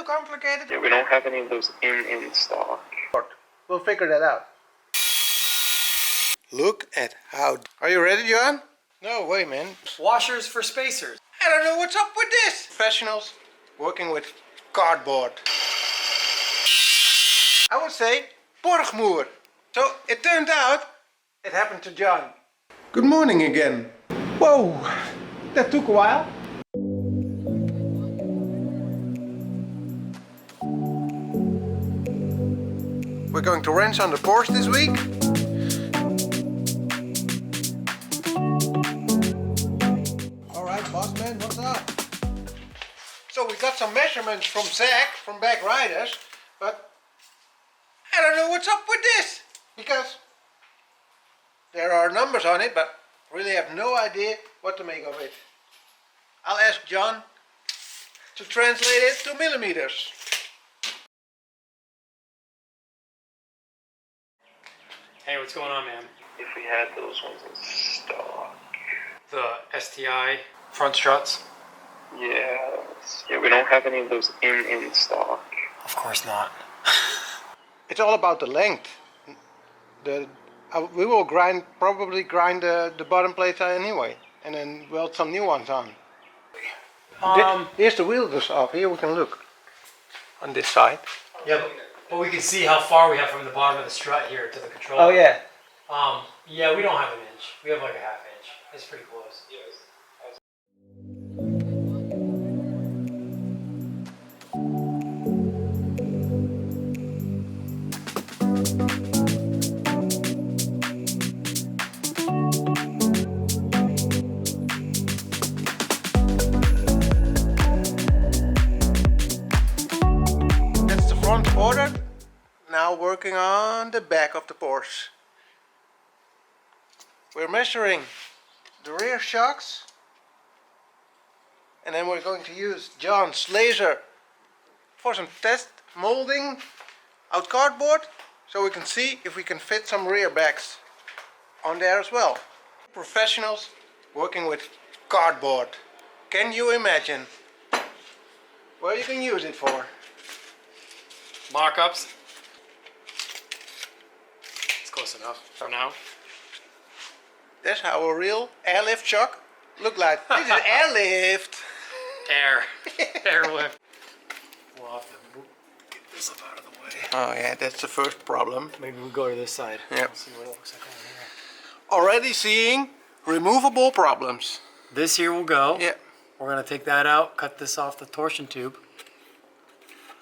complicated. Yeah, we don't have any of those in stock. We'll figure that out. Look at how... Are you ready, John? No way, man. Washers for spacers. I don't know what's up with this. Professionals working with cardboard. I would say borgmoer. So it turned out it happened to John. Good morning again. Whoa, that took a while. We're going to wrench on the Porsche this week. Alright, boss man, what's up? So we got some measurements from Zach, from Back Riders, but I don't know what's up with this, because there are numbers on it, but really have no idea what to make of it. I'll ask John to translate it to millimeters. Hey, what's going on, man? If we had those ones in stock. The STI front struts? Yes. Yeah, we don't have any of those in stock. Of course not. It's all about the length. We will probably grind the bottom plates out anyway, and then weld some new ones on. Here's the wheels off. Here we can look on this side. Yeah, but we can see how far we have from the bottom of the strut here to the controller. Oh yeah. Yeah, we don't have an inch. We have like a half inch. It's pretty close. Yes. That's the front ordered. Now working on the back of the Porsche. We're measuring the rear shocks, and then we're going to use John's laser for some test molding out cardboard, so we can see if we can fit some rear backs on there as well. Professionals working with cardboard. Can you imagine what you can use it for? Mock-ups. It's close enough for now. That's how a real airlift shock look like. This is airlift. Airlift. We'll have to get this up out of the way. Oh yeah, that's the first problem. Maybe we'll go to this side. Yep. See what it looks like over here. Already seeing removable problems. This here will go. Yeah. We're gonna take that out, cut this off the torsion tube.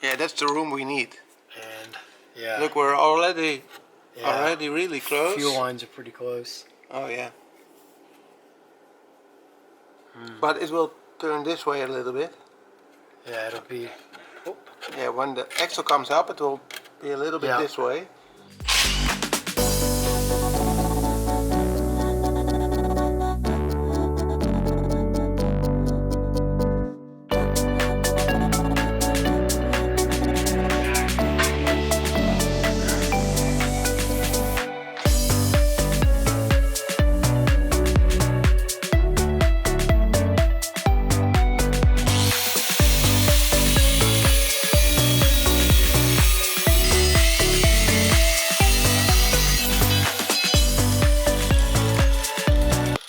Yeah, that's the room we need. And yeah. Look, we're already really close. Fuel lines are pretty close. Oh yeah. But it will turn this way a little bit. Yeah, it'll be. Oh. Yeah, when the axle comes up, it will be a little bit this way.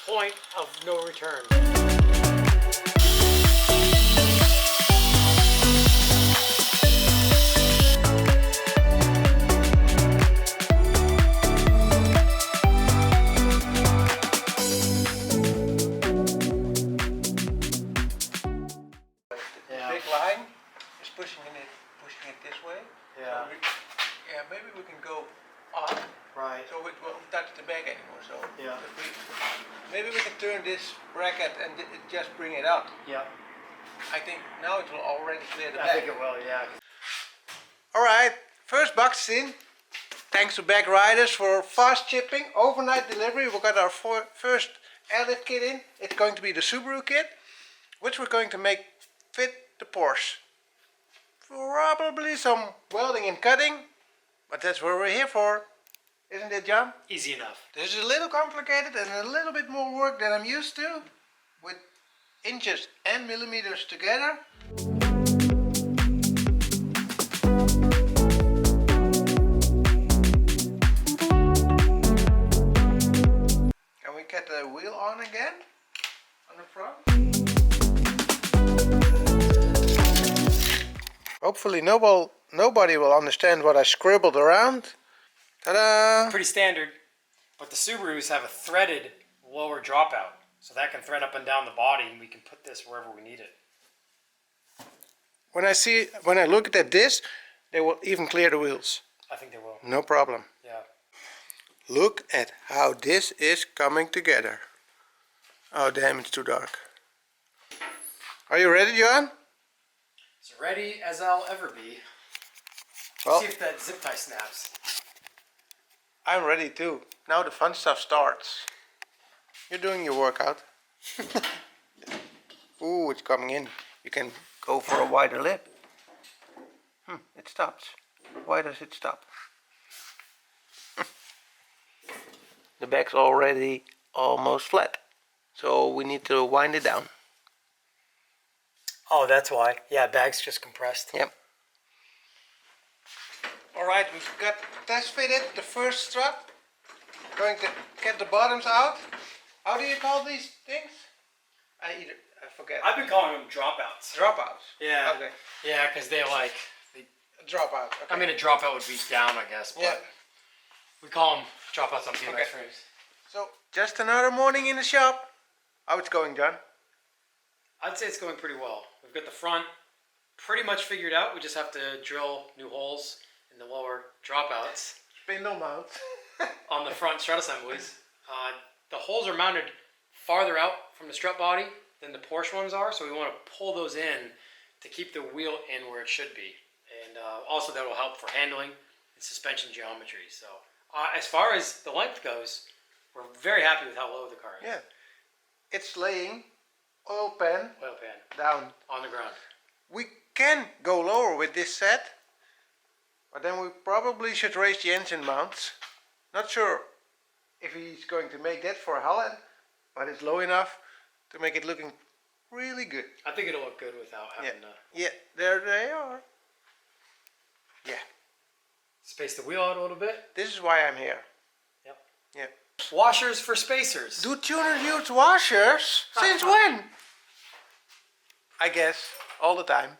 Point of no return. The big line is pushing it this way. Yeah. So maybe we can go up. Right. So it won't touch the back anymore. So Yeah. maybe we can turn this bracket and just bring it up. Yeah. I think now it will already clear the I back. think it will. Yeah. Alright, first box in. Thanks to Back Riders for fast shipping, overnight delivery. We got our first airlift kit in. It's going to be the Subaru kit, which we're going to make fit the Porsche. Probably some welding and cutting, but that's what we're here for. Isn't it, John? Easy enough. This is a little complicated and a little bit more work than I'm used to, with inches and millimeters together. Hopefully nobody will understand what I scribbled around. Ta-da! Pretty standard, but the Subarus have a threaded lower dropout, so that can thread up and down the body, and we can put this wherever we need it. When I look at this, they will even clear the wheels. I think they will. No problem. Yeah. Look at how this is coming together. Oh damn, it's too dark. Are you ready, John? As ready as I'll ever be. Well, See if that zip tie snaps. I'm ready too. Now the fun stuff starts. You're doing your workout. Ooh, it's coming in. You can go for a wider lip. It stops. Why does it stop? The back's already almost flat. So we need to wind it down. Oh, that's why. Yeah, bag's just compressed. Yep. Alright, we've got test fitted the first strap. Going to get the bottoms out. How do you call these things? I forget. I've been calling them dropouts. Dropouts. Yeah. Okay. Yeah, because they Dropout. Okay. I mean, a dropout would be down, I guess, but Yeah. we call them dropouts on PMX Okay. frames. So, just another morning in the shop. How it's going, John? I'd say it's going pretty well. We've got the front pretty much figured out. We just have to drill new holes in the lower dropouts Spindle mount. on the front strut assemblies. The holes are mounted farther out from the strut body than the Porsche ones are, so we want to pull those in to keep the wheel in where it should be. And also that will help for handling and suspension geometry. So as far as the length goes, we're very happy with how low the car is. Yeah. It's laying oil pan Oil pan down. on the ground. We can go lower with this set, but then we probably should raise the engine mounts. Not sure if he's going to make that for Holland, but it's low enough to make it looking really good. I think it'll look good without having to Yeah, there they are. Yeah, space the wheel out a little bit. this is why I'm here. Yep. Yeah. Washers for spacers. Do tuners use washers? Since when? I guess all the time.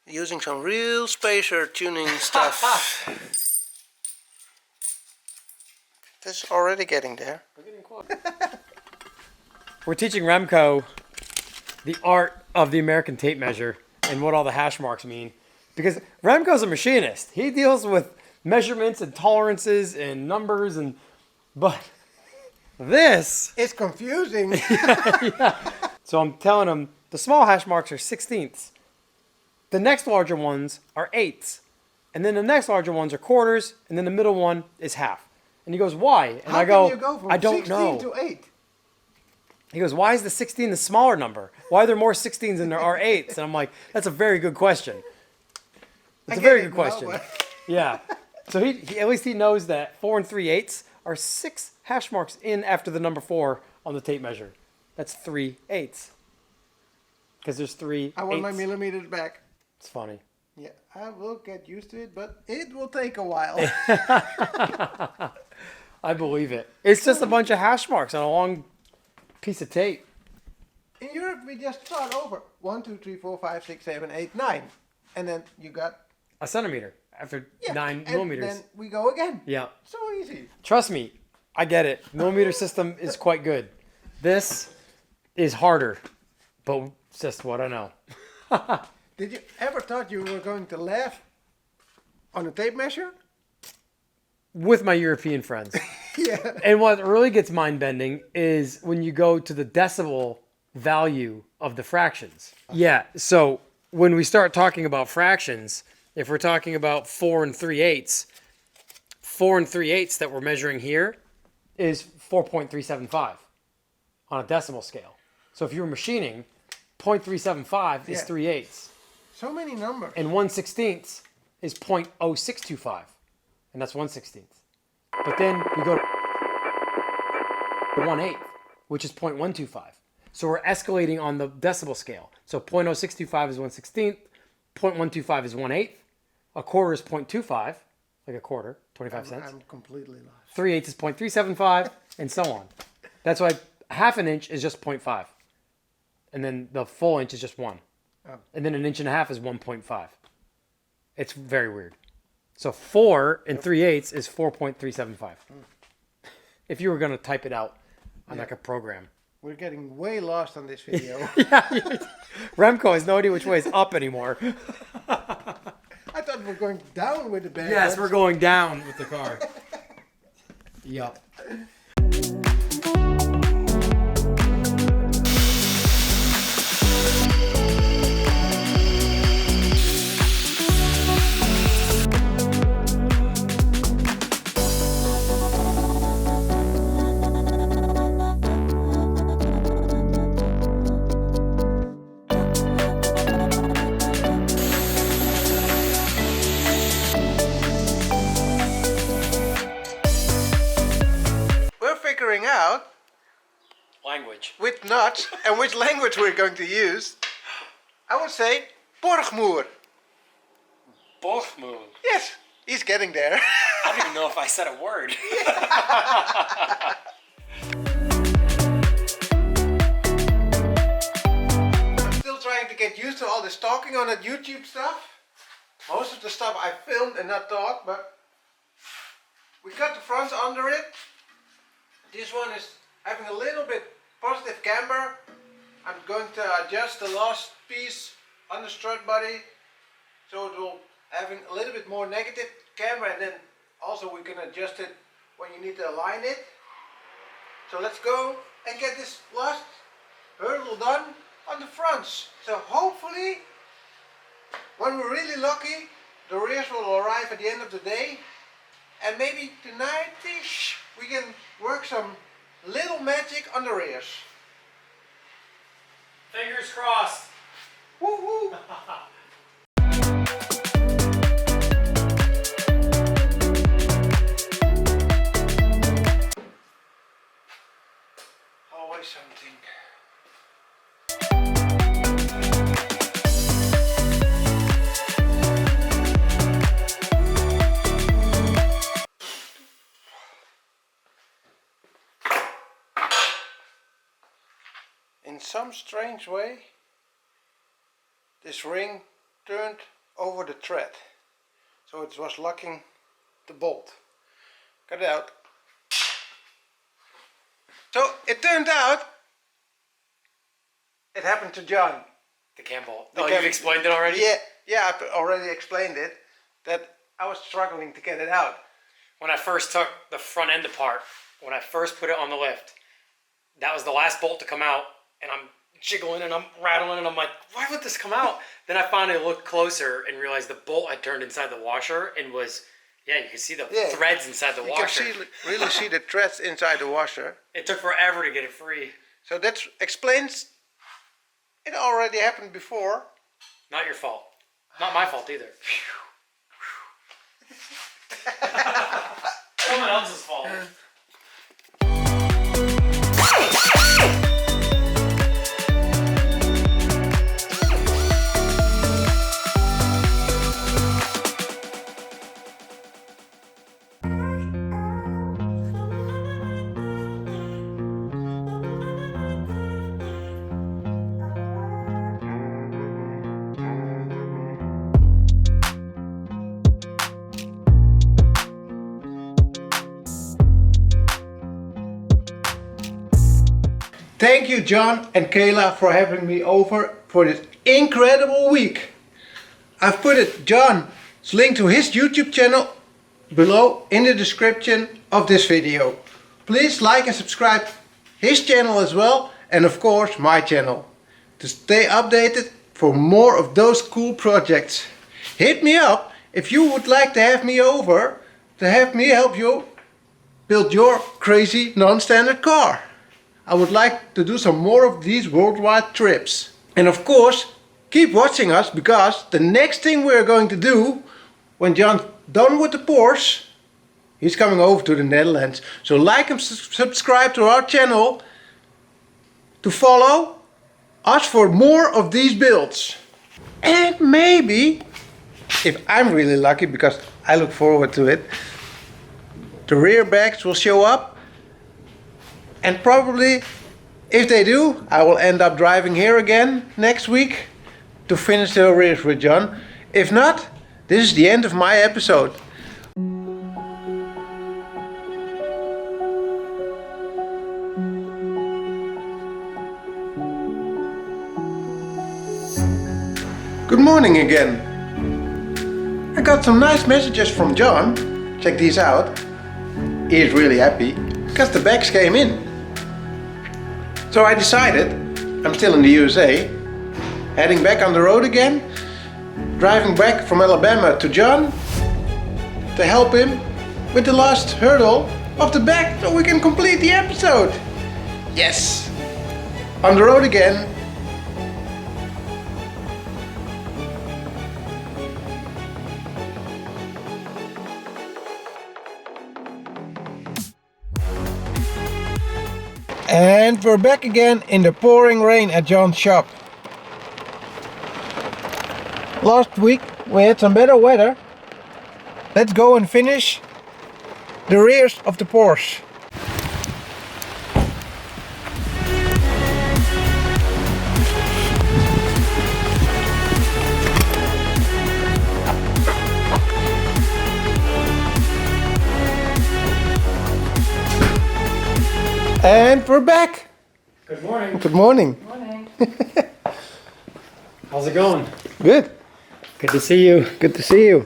Using some real spacer tuning stuff. This is already getting there. We're getting close. We're teaching Remco the art of the American tape measure and what all the hash marks mean. Because Remco's a machinist. He deals with measurements and tolerances and numbers but this It's confusing. So I'm telling him the small hash marks are 16ths. The next larger ones are 8ths. And then the next larger ones are quarters, and then the middle one is half. And he goes, why? And How I go, can you go from I don't 16 know. to 8? He goes, why is the 16 the smaller number? Why are there more 16s than there are 8s? And I'm like, that's a very good question. It's a very good question. Yeah. So he at least he knows that 4 3/8 are 6 hash marks in after the number 4 on the tape measure. That's 3/8. Because there's 3 I want my 8s. millimeters back. It's funny. Yeah, I will get used to it, but it will take a while. I believe it. It's just a bunch of hash marks on a long piece of tape. In Europe, we just start over 1, 2, 3, 4, 5, 6, 7, 8, 9, and then you got A centimeter after 9 and millimeters. then we go again. Yeah. So easy. Trust me, I get it. Millimeter system is quite good. This is harder, but it's just what I know. Did you ever thought you were going to laugh on a tape measure? With my European friends. Yeah. And what really gets mind bending is when you go to the decibel value of the fractions. Yeah. So when we start talking about fractions, if we're talking about 4 3/8, 4 3/8 that we're measuring here is 4.375 on a decimal scale. So if you were machining, 0.375 is Yeah. 3/8. So many numbers. And 1/16 is 0.0625. And that's 1/16. But then we go to 1/8, which is 0.125. So we're escalating on the decibel scale. So 0.0625 is 1/16, 0.125 is 1/8, a quarter is 0.25, like a quarter, 25 cents. I'm completely lost. 3/8 is 0.375, and so on. That's why half an inch is just 0.5. And then the full inch is just 1. And then 1.5 inches is 1.5. It's very weird. So 4 3/8 is 4.375. If you were going to type it out on like a program. We're getting way lost on this video. Remco has no idea which way is up anymore. I thought we were going down with the bag. Yes, we're going down with the car. Yup. Figuring out Language. which nuts and which language we're going to use. I would say Borgmoer. Borgmoer. Yes, he's getting there. I don't even know if I said a word. I'm still trying to get used to all this talking on that YouTube stuff. Most of the stuff I filmed and not talked, but we got the fronts under it. This one is having a little bit positive camber. I'm going to adjust the last piece on the strut body so it will having a little bit more negative camber, and then also we can adjust it when you need to align it. So let's go and get this last hurdle done on the fronts. So hopefully when we're really lucky the rears will arrive at the end of the day, and maybe tonight-ish we can work some little magic on the rears. Fingers crossed. Woo-hoo! Always something. In some strange way, this ring turned over the thread, so it was locking the bolt. Got it out. So it turned out it happened to John. The cam bolt. The Oh, cam- you've explained it already? Yeah, I already explained it, that I was struggling to get it out. When I first took the front end apart, when I first put it on the lift, that was the last bolt to come out, and I'm jiggling and I'm rattling and I'm like, why would this come out? Then I finally looked closer and realized the bolt had turned inside the washer and was, yeah, you can see the threads inside the washer. You can really see the threads inside the washer. It took forever to get it free. So that explains, it already happened before. Not your fault. Not my fault either. Someone else's fault. Thank you, John and Kayla, for having me over for this incredible week. I've put John's link to his YouTube channel below in the description of this video. Please like and subscribe his channel as well, and of course my channel, to stay updated for more of those cool projects. Hit me up if you would like to have me over to have me help you build your crazy non-standard car. I would like to do some more of these worldwide trips. And of course, keep watching us, because the next thing we're going to do, when John's done with the Porsche, he's coming over to the Netherlands. So like and subscribe to our channel to follow us for more of these builds. And maybe, if I'm really lucky, because I look forward to it, the rear bags will show up. And probably, if they do, I will end up driving here again next week to finish the rears with John. If not, this is the end of my episode. Good morning again. I got some nice messages from John. Check these out. He is really happy because the bags came in. So I decided, I'm still in the USA, heading back on the road again, driving back from Alabama to John to help him with the last hurdle of the bag so we can complete the episode. Yes! On the road again. And we're back again in the pouring rain at John's shop. Last week we had some better weather. Let's go and finish the rears of the Porsche. And we're back. Good morning. Good morning. Morning. How's it going? Good. Good to see you. Good to see you.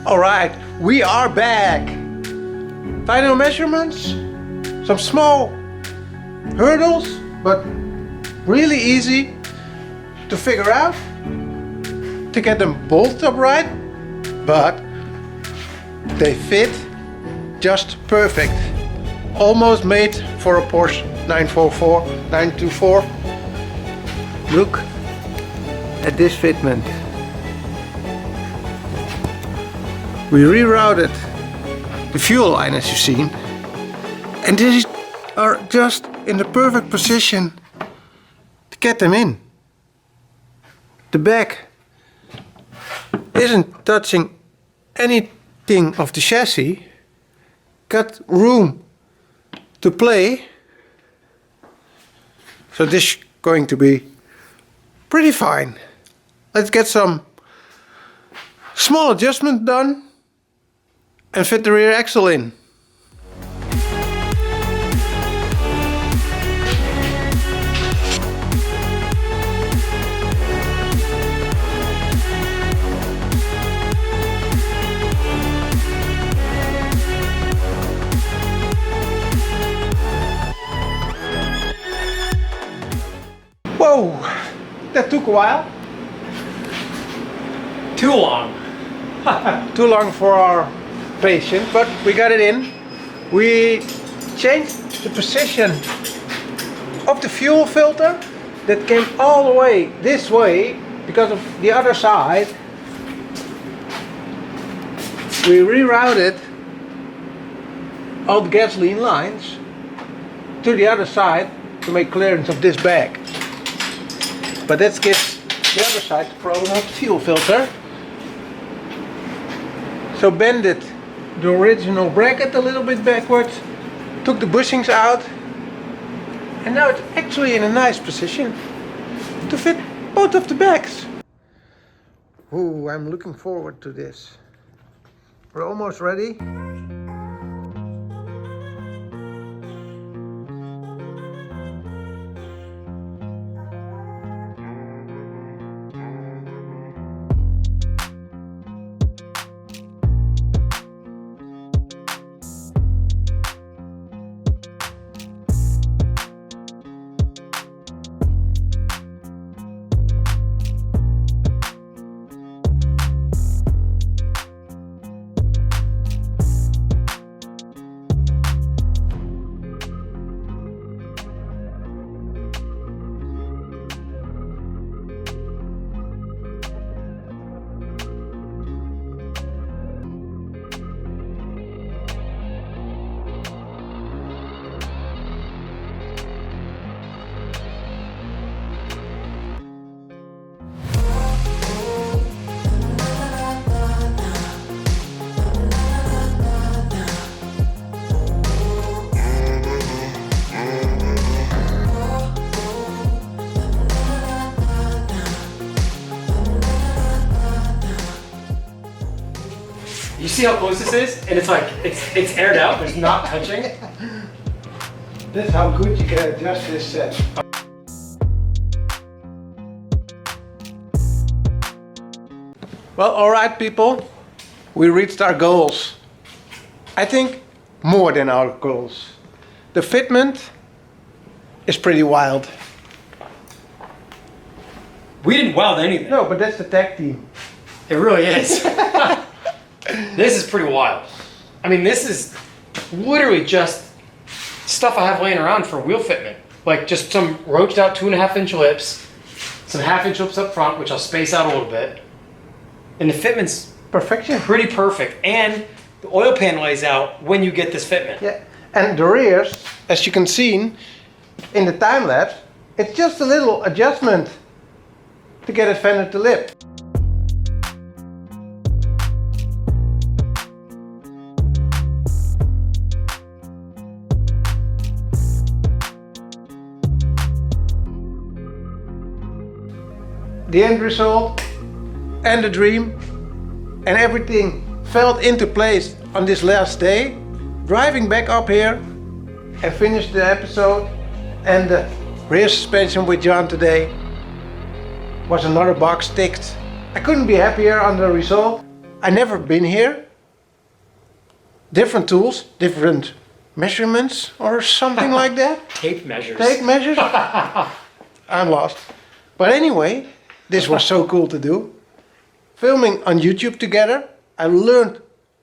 All right, we are back. Final measurements, some small hurdles, but really easy to figure out, to get them bolted up right, but they fit just perfect. Almost made for a Porsche 944, 924. Look at this fitment. We rerouted the fuel line, as you've seen, and these are just in the perfect position to get them in. The back isn't touching anything of the chassis. Got room to play. So this is going to be pretty fine. Let's get some small adjustment done and fit the rear axle in. Whoa, that took a while. Too long. Too long for our patient, but we got it in. We changed the position of the fuel filter that came all the way this way because of the other side. We rerouted all the gasoline lines to the other side to make clearance of this bag. But that gives the other side the problem of the fuel filter. So bended the original bracket a little bit backwards, took the bushings out, and now it's actually in a nice position to fit both of the bags. Ooh, I'm looking forward to this. We're almost ready. see how close this is? And it's like, it's aired out, there's not touching. That's how good you can adjust this set. Well, all right, people. We reached our goals. I think more than our goals. The fitment is pretty wild. We didn't weld anything. No, but that's the tag team. It really is. This is pretty wild. I mean, this is literally just stuff I have laying around for wheel fitment. Like just some roached out 2.5-inch lips, some 1/2-inch lips up front, which I'll space out a little bit. And the fitment's Perfection. pretty perfect. And the oil pan lays out when you get this fitment. Yeah, and the rears, as you can see in the time lapse, it's just a little adjustment to get it fender to lip. The end result and the dream and everything fell into place on this last day. Driving back up here and finish the episode and the rear suspension with John today was another box ticked. I couldn't be happier on the result. I never been here. Different tools, different measurements or something like that. Tape measures. Tape measures? I'm lost. But anyway, this was so cool to do. Filming on YouTube together, I learned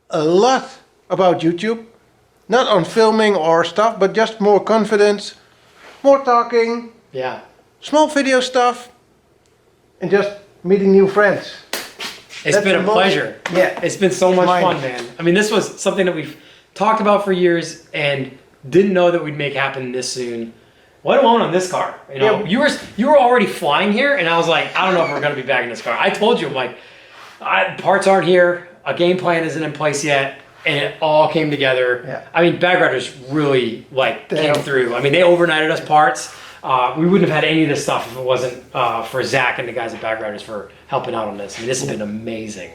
a lot about YouTube. Not on filming or stuff, but just more confidence, more talking, Yeah. small video stuff, and just meeting new friends. It's been a pleasure. Yeah. It's been so much Mine. fun, man. I mean, this was something that we've talked about for years and didn't know that we'd make happen this soon. Let alone on this car. You know, Yeah. you were already flying here, and I was like, I don't know if we're gonna be back in this car. I told you, I'm like, parts aren't here, a game plan isn't in place yet, and it all came together. Yeah. I mean, Bag Riders really like They came helped. through. I mean, they overnighted us parts. We wouldn't have had any of this stuff if it wasn't for Zach and the guys at Bag Riders for helping out on this. I mean, this has been amazing.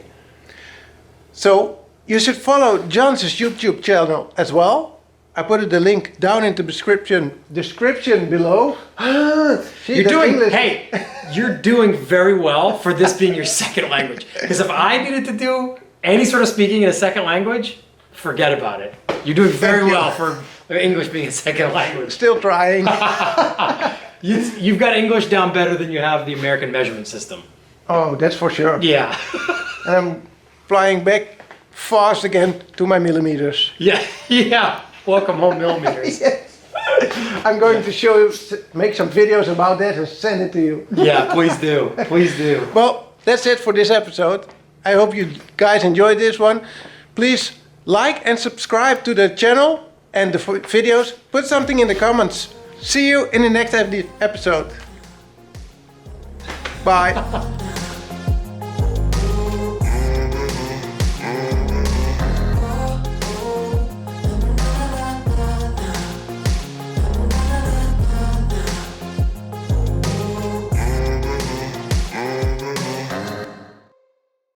So you should follow John's YouTube channel as well. I put the link down in the description below. See, You're that's doing, English. hey, you're doing very well for this being your second language. Because if I needed to do any sort of speaking in a second language, forget about it. You're doing very Thank you. well for English being a second language. Still trying. You've got English down better than you have the American measurement system. Oh, that's for sure. Yeah. And I'm flying back fast again to my millimeters. Yeah, yeah. Welcome home millimeters. I'm going to show you, make some videos about that and send it to you. Yeah, please do. Please do. Well, that's it for this episode. I hope you guys enjoyed this one. Please like and subscribe to the channel and the videos. Put something in the comments. See you in the next episode. Bye.